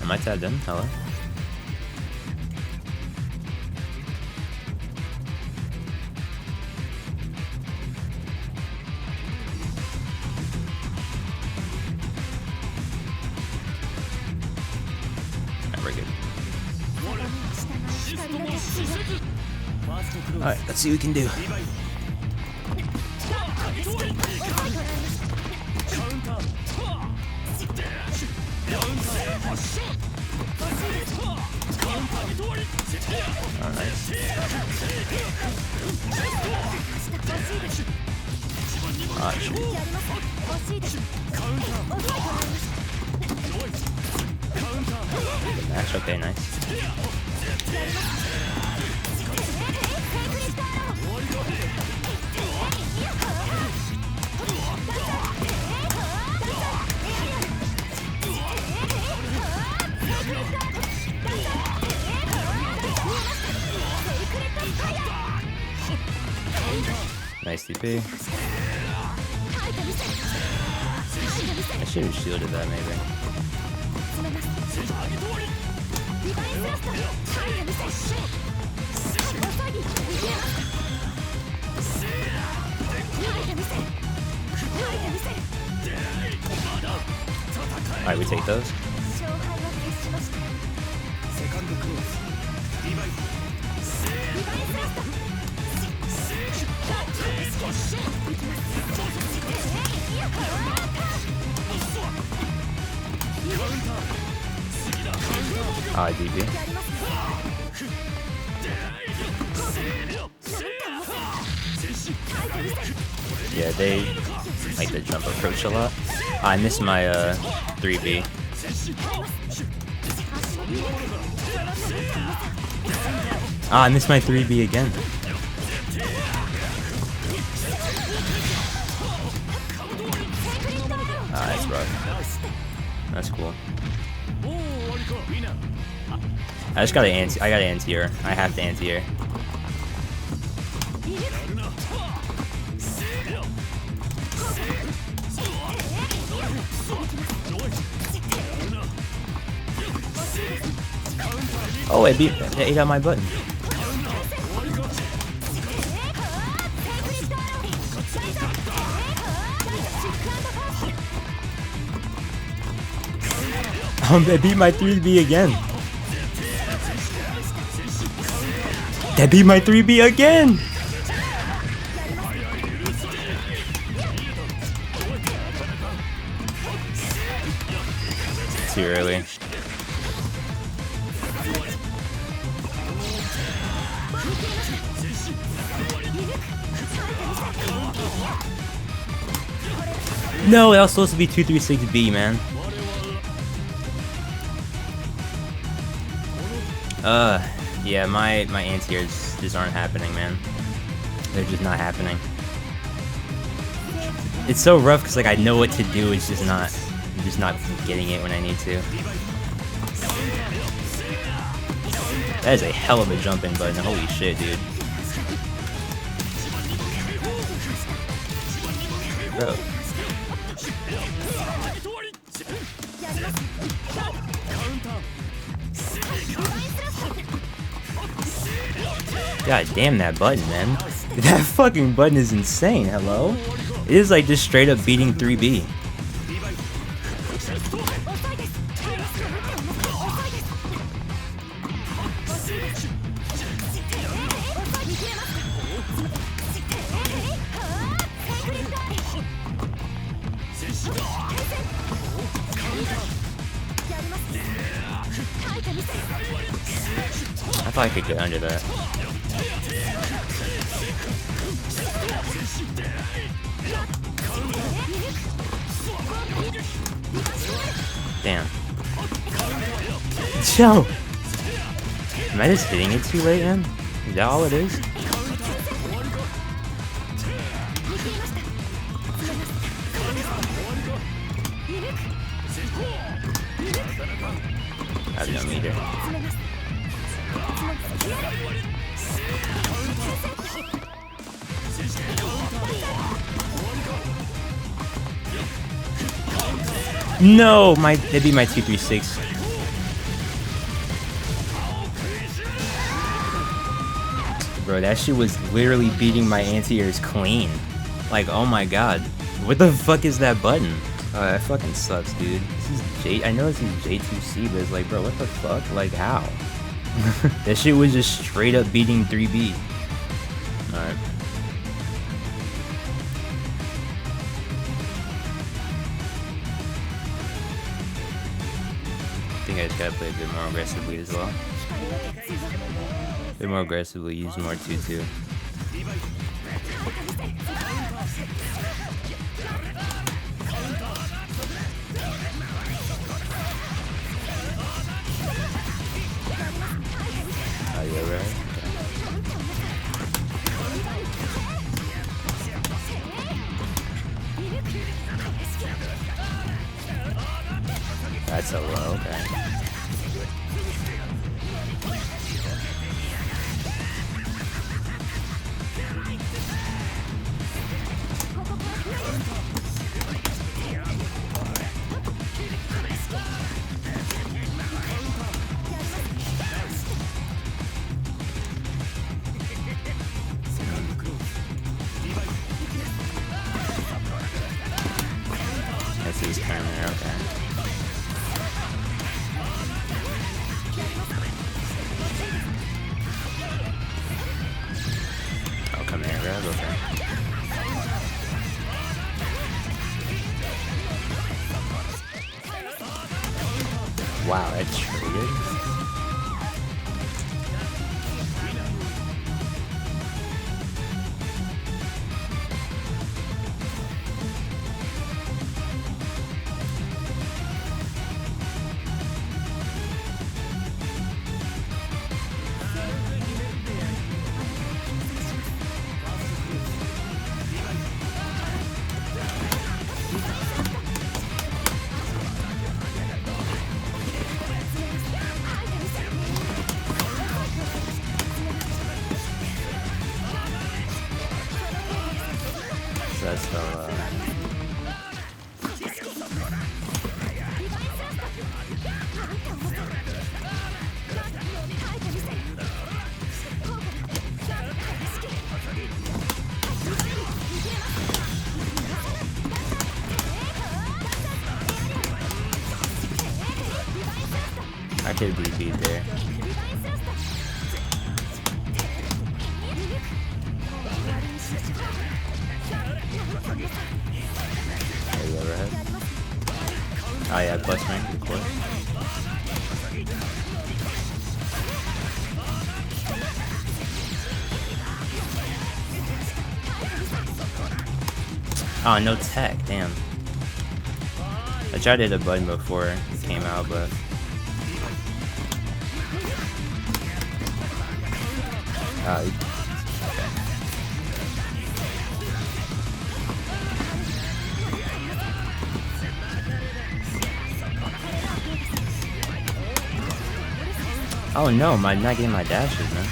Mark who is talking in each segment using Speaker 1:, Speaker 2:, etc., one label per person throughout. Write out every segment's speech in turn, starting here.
Speaker 1: Am I tabbed in? Hello? Alright, we're good. Alright, let's see what we can do. Oh, nice. Ah, shoot. Good match, okay, nice. Nice DP. I should have shielded that maybe. Alright, we take those. Ah, DB. Yeah, they like the jump approach a lot. I missed my 3B. Ah, I missed my 3B again. Ah, that's rough. That's cool. I just gotta anti. I gotta anti-air. I have to anti-air. Oh, it ate out my button. They beat my 3B again. They beat my 3B again. Too early. No, that was supposed to be 236B, man. Yeah, my anti-airs just aren't happening, man. They're just not happening. It's so rough because like I know what to do, it's just not. I'm just not getting it when I need to. That is a hell of a jumping button. Holy shit, dude. Bro. God damn that button, man. That fucking button is insane, hello? It is like just straight up beating 3B. I thought I could get under that. Damn. Joe! Am I just hitting it too late, man? Is that all it is? I have no meter. No, they beat my 236. Bro, that shit was literally beating my anti-airs clean. Like, oh my god. What the fuck is that button? Oh, that fucking sucks, dude. This is I know this is J2C, but it's like, bro, what the fuck? Like, how? That shit was just straight up beating 3B. Alright. I think I just gotta play a bit more aggressively as well. A bit more aggressively, use more 2-2. Oh, yeah, right? That's a low, okay. That's his turn there, okay. Oh, come here, grab, okay. Wow, that's traded? That's the I could be beat there. Oh yeah, plus rank, of course. Oh, no tech, damn. I tried to hit a button before it came out, but... okay. Oh no, am I not getting my dashes, man?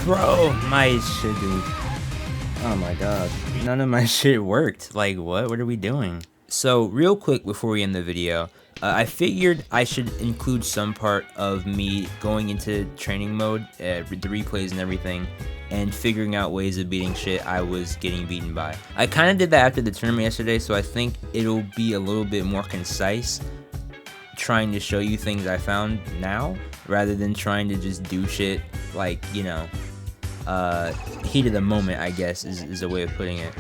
Speaker 1: Bro, my shit, dude. Oh my god. None of my shit worked. Like, what are we doing? So, real quick before we end the video, I figured I should include some part of me going into training mode, the replays and everything, and figuring out ways of beating shit I was getting beaten by. I kind of did that after the tournament yesterday, so I think it'll be a little bit more concise, trying to show you things I found now, rather than trying to just do shit like, you know, heat of the moment, I guess, is a way of putting it.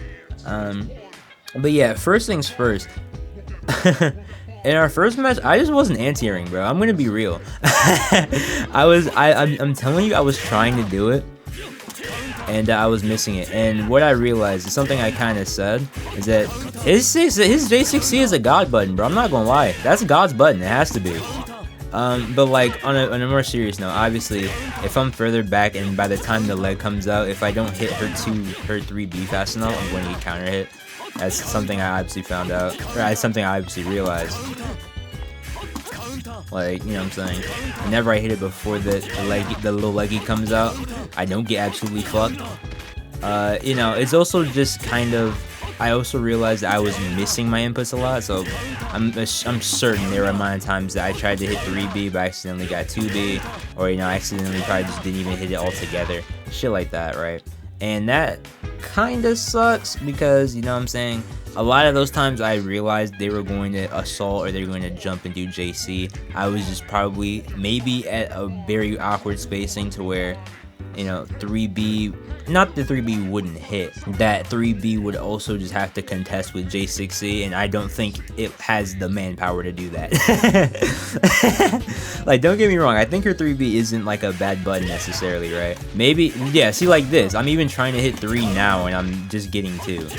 Speaker 1: But yeah, first things first. In our first match, I just wasn't anti-airing, bro. I'm gonna be real. I'm telling you, I was trying to do it, and I was missing it. And what I realized is something I kind of said is that his J6C is a god button, bro. I'm not gonna lie, that's God's button. It has to be. But like on a more serious note, obviously, if I'm further back and by the time the leg comes out, if I don't hit her 3B fast enough, I'm going to get counter hit. That's something I obviously found out, or that's something I obviously realized. Like, you know what I'm saying? Whenever I hit it before the little leggy comes out, I don't get absolutely fucked. You know, it's also just kind of, I also realized that I was missing my inputs a lot, so I'm certain there were a amount of times that I tried to hit 3B but accidentally got 2B, or, you know, I accidentally probably just didn't even hit it altogether. Shit like that, right? And that kind of sucks because, you know what I'm saying, a lot of those times I realized they were going to assault or they were going to jump and do JC. I was just probably maybe at a very awkward spacing to where, you know, 3B, not the 3B wouldn't hit, that 3B would also just have to contest with J6C, and I don't think it has the manpower to do that. Like, don't get me wrong, I think her 3B isn't like a bad button necessarily, right? Maybe, yeah, see, like this, I'm even trying to hit 3 now and I'm just getting 2.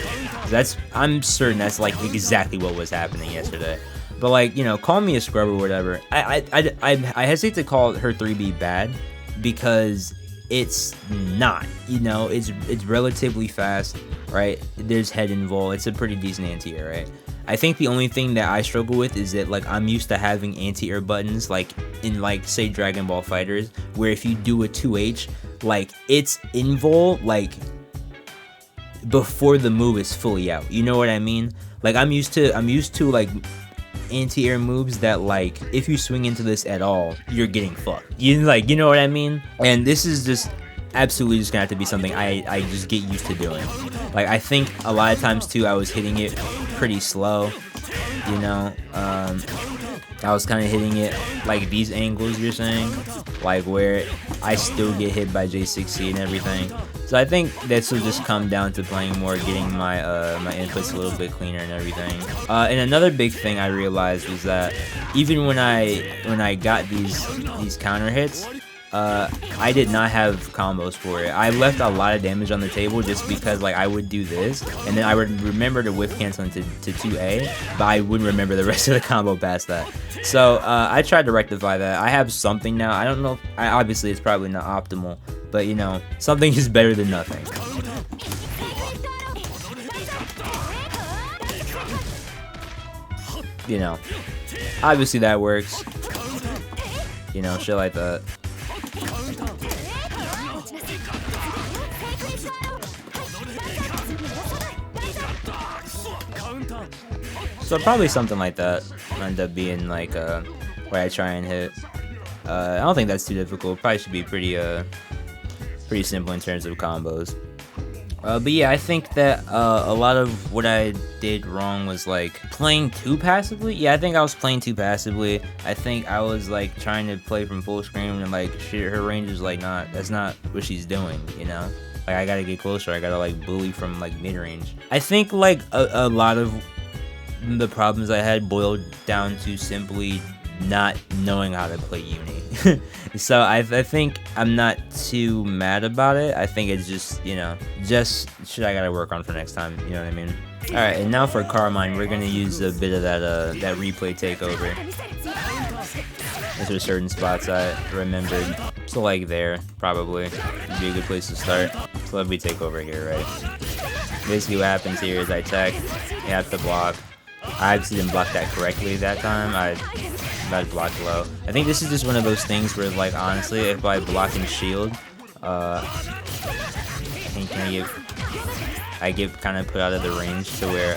Speaker 1: I'm certain that's like exactly what was happening yesterday. But like, you know, call me a scrub or whatever. I hesitate to call her 3B bad because it's not, you know, it's relatively fast, right? There's head involved. It's a pretty decent anti-air, right? I think the only thing that I struggle with is that, like, I'm used to having anti-air buttons, like, in, like, say, Dragon Ball Fighters, where if you do a 2H, like, it's invol, like, before the move is fully out. You know what I mean? Like, I'm used to, like, anti-air moves that, like, if you swing into this at all, you're getting fucked. You know what I mean? And this is just absolutely just gonna have to be something I just get used to doing. Like, I think a lot of times too I was hitting it pretty slow, you know. I was kind of hitting it like these angles you're saying, like where I still get hit by J6C and everything. So I think this will just come down to playing more, getting my my inputs a little bit cleaner and everything. And another big thing I realized was that even when I got these counter hits, I did not have combos for it. I left a lot of damage on the table just because, like, I would do this and then I would remember to whiff cancel into 2A, but I wouldn't remember the rest of the combo past that. So I tried to rectify that. I have something now. I don't know. Obviously, it's probably not optimal, but, you know, something is better than nothing. You know, obviously that works. You know, shit like that. So probably something like that end up being like where I try and hit. I don't think that's too difficult. Probably should be pretty simple in terms of combos. But yeah, I think that a lot of what I did wrong was like playing too passively. Yeah, I think I was playing too passively. I think I was like trying to play from full screen and like shit, her range is like that's not what she's doing, you know? Like, I gotta get closer. I gotta like bully from like mid range. I think like a lot of the problems I had boiled down to simply not knowing how to play Uni. So I think I'm not too mad about it. I think it's just, you know, just shit I gotta work on for next time, you know what I mean? Alright, and now for Carmine, we're gonna use a bit of that replay takeover. There's certain spots I remembered. So like there, probably, would be a good place to start. So let me take over here, right? Basically what happens here is I tech, you have to block. I obviously didn't block that correctly that time. I blocked low. I think this is just one of those things where, like, honestly, if I block and shield, I think I get kind of put out of the range to where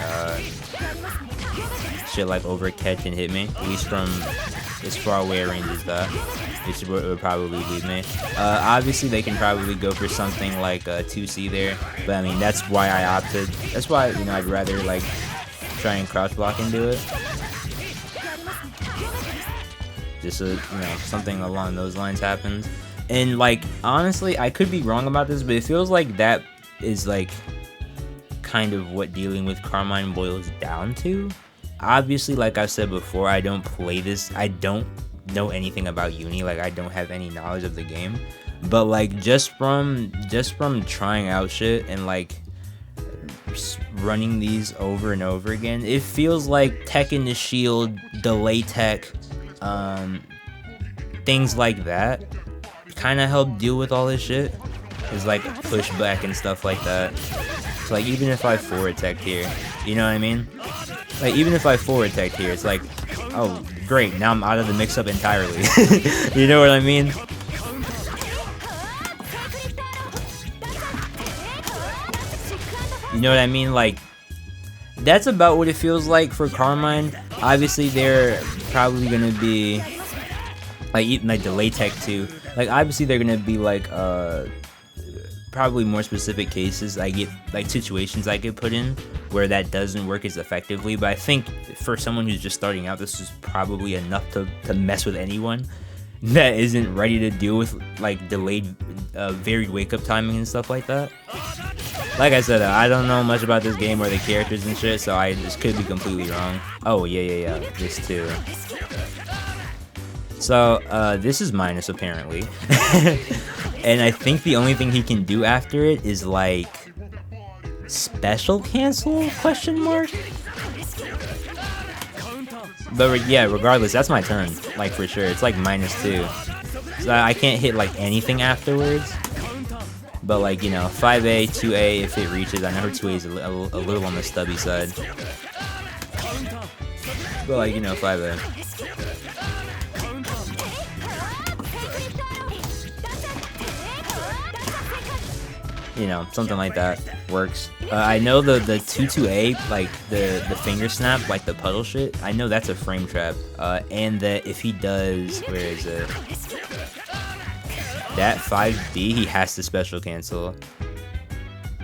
Speaker 1: shit like overcatch and hit me, at least from as far away a range as that, which would probably leave me. Obviously, they can probably go for something like 2C there, but I mean, that's why I opted. That's why, you know, I'd rather like try and crouch block and do it. Just so, you know, something along those lines happens. And like, honestly, I could be wrong about this, but it feels like that is like kind of what dealing with Carmine boils down to. Obviously, like I said before, I don't play this. I don't know anything about Uni. Like, I don't have any knowledge of the game. But like, just from trying out shit and like running these over and over again, it feels like tech in the shield, delay tech, things like that kind of help deal with all this shit. Is like pushback and stuff like that. So like even if I forward tech here, you know what I mean? Like even if I forward tech here, it's like, oh great, now I'm out of the mix-up entirely. You know what I mean? You know what I mean? Like, that's about what it feels like for Carmine. Obviously, they're probably gonna be like delay tech too. Like, obviously, they're gonna be like probably more specific cases. I get like situations I get put in where that doesn't work as effectively. But I think for someone who's just starting out, this is probably enough to mess with anyone that isn't ready to deal with like delayed, varied wake up timing and stuff like that. Like I said, I don't know much about this game or the characters and shit, so I just could be completely wrong. Oh, yeah, this too. So, this is minus, apparently. And I think the only thing he can do after it is, like, special cancel, question mark? But, yeah, regardless, that's my turn, like, for sure. It's, like, -2. So I can't hit, like, anything afterwards. But like, you know, 5A, 2A if it reaches. I know her 2A is a little on the stubby side. But like, you know, 5A. You know, something like that works. I know the 2-2A, like the finger snap, like the puddle shit. I know that's a frame trap. And that if he does, where is it? That 5B, he has to special cancel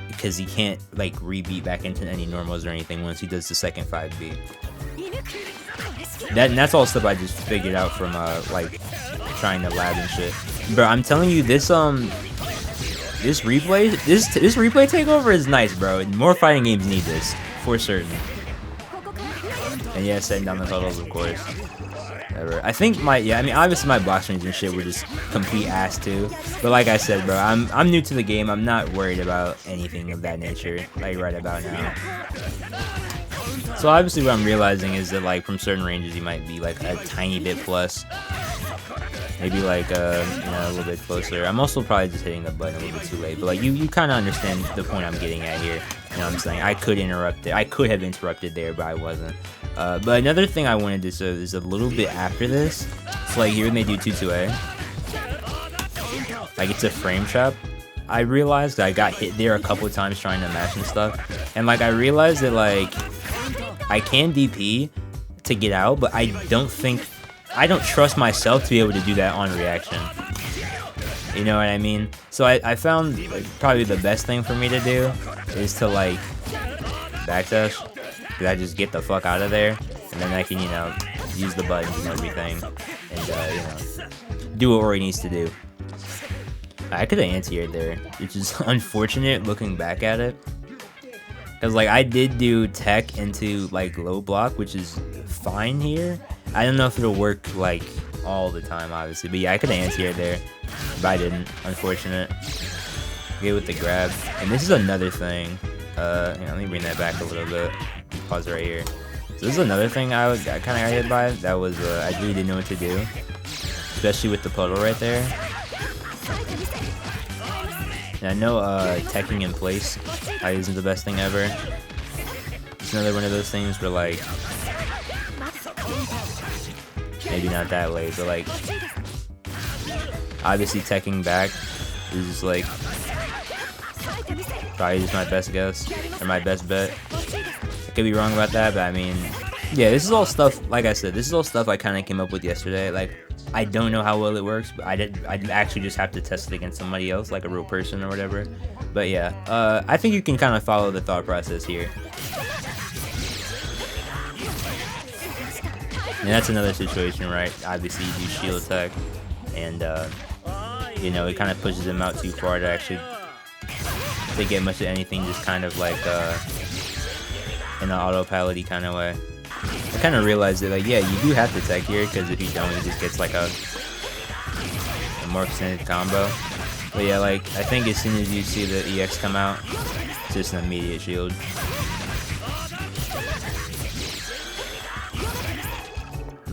Speaker 1: because he can't like rebeat back into any normals or anything once he does the second 5B. And that's all stuff I just figured out from like trying to lab and shit. Bro, I'm telling you, this replay takeover is nice, bro. More fighting games need this for certain. And yeah, setting down the puddles, of course. Ever. I think I mean, obviously my block swings and shit were just complete ass too. But like I said, bro, I'm new to the game. I'm not worried about anything of that nature, like right about now. So obviously what I'm realizing is that like from certain ranges you might be like a tiny bit plus. Maybe like you know, a little bit closer. I'm also probably just hitting the button a little bit too late. But like you kind of understand the point I'm getting at here. You know what I'm saying? I could interrupt it. I could have interrupted there, but I wasn't. But another thing I wanted to show is a little bit after this. So like here when they do 2-2A, like it's a frame trap. I realized I got hit there a couple of times trying to mash and stuff. And like I realized that like I can DP to get out, but I don't trust myself to be able to do that on reaction. You know what I mean? So I found like, probably the best thing for me to do is to like backdash. Cause I just get the fuck out of there, and then I can, you know, use the buttons and everything, and you know, do what Ori needs to do. I could have anti-aired there, which is unfortunate looking back at it. Cause like I did do tech into like low block, which is fine here. I don't know if it'll work like all the time, obviously, but yeah, I could have anti-aired there, but I didn't. Unfortunate. Get with the grab, and this is another thing. Hang on, let me bring that back a little bit. Pause right here. So this is another thing I kind of got hit by. That was I really didn't know what to do, especially with the puddle right there. And I know teching in place isn't the best thing ever. It's another one of those things where like maybe not that late, but like obviously teching back is just like probably just my best guess or my best bet. I could be wrong about that, but I mean, yeah, this is all stuff, like I said, this is all stuff I kind of came up with yesterday. Like, I don't know how well it works, but I'd actually just have to test it against somebody else, like a real person or whatever. But yeah, I think you can kind of follow the thought process here. And that's another situation, right? Obviously, you do shield attack, and, you know, it kind of pushes him out too far to actually to get much of anything, just kind of like, in an auto-pallety kind of way. I kind of realized that, like, yeah, you do have to tech here, because if you don't, he just gets, like, a more extended combo. But yeah, like, I think as soon as you see the EX come out, it's just an immediate shield.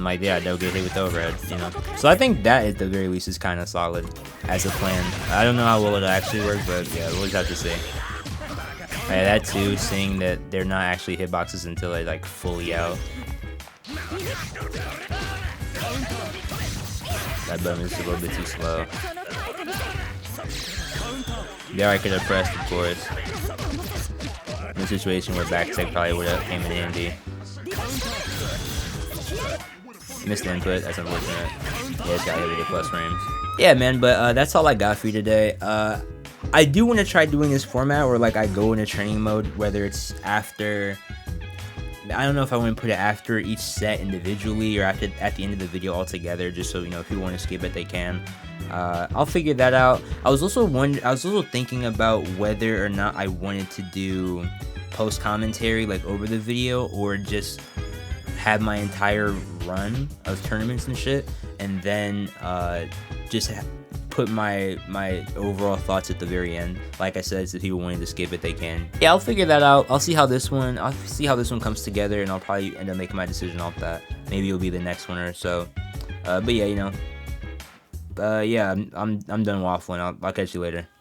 Speaker 1: like, yeah, they'll get hit with the overhead, you know. So I think that at the very least is kind of solid as a plan. I don't know how well it'll actually work, but yeah, we'll just have to see. Yeah, that too, seeing that they're not actually hitboxes until they're like fully out. That button is a little bit too slow. There I could have pressed, of course. In a situation where back tech probably would have came in handy. Missed the input, that's unfortunate. Yeah, it's got hit with the plus frames. Yeah, man, but that's all I got for you today. I do want to try doing this format where like I go into training mode, whether it's after, I don't know if I want to put it after each set individually or at the end of the video altogether, just so, you know, if people want to skip it, they can. I'll figure that out. I was also thinking about whether or not I wanted to do post commentary like over the video, or just have my entire run of tournaments and shit, and then just put my overall thoughts at the very end. Like I said, if people wanting to skip it, they can. Yeah, I'll figure that out. I'll see how this one comes together, and I'll probably end up making my decision off that. Maybe it'll be the next one or so. But yeah, you know. Yeah, I'm done waffling. I'll catch you later.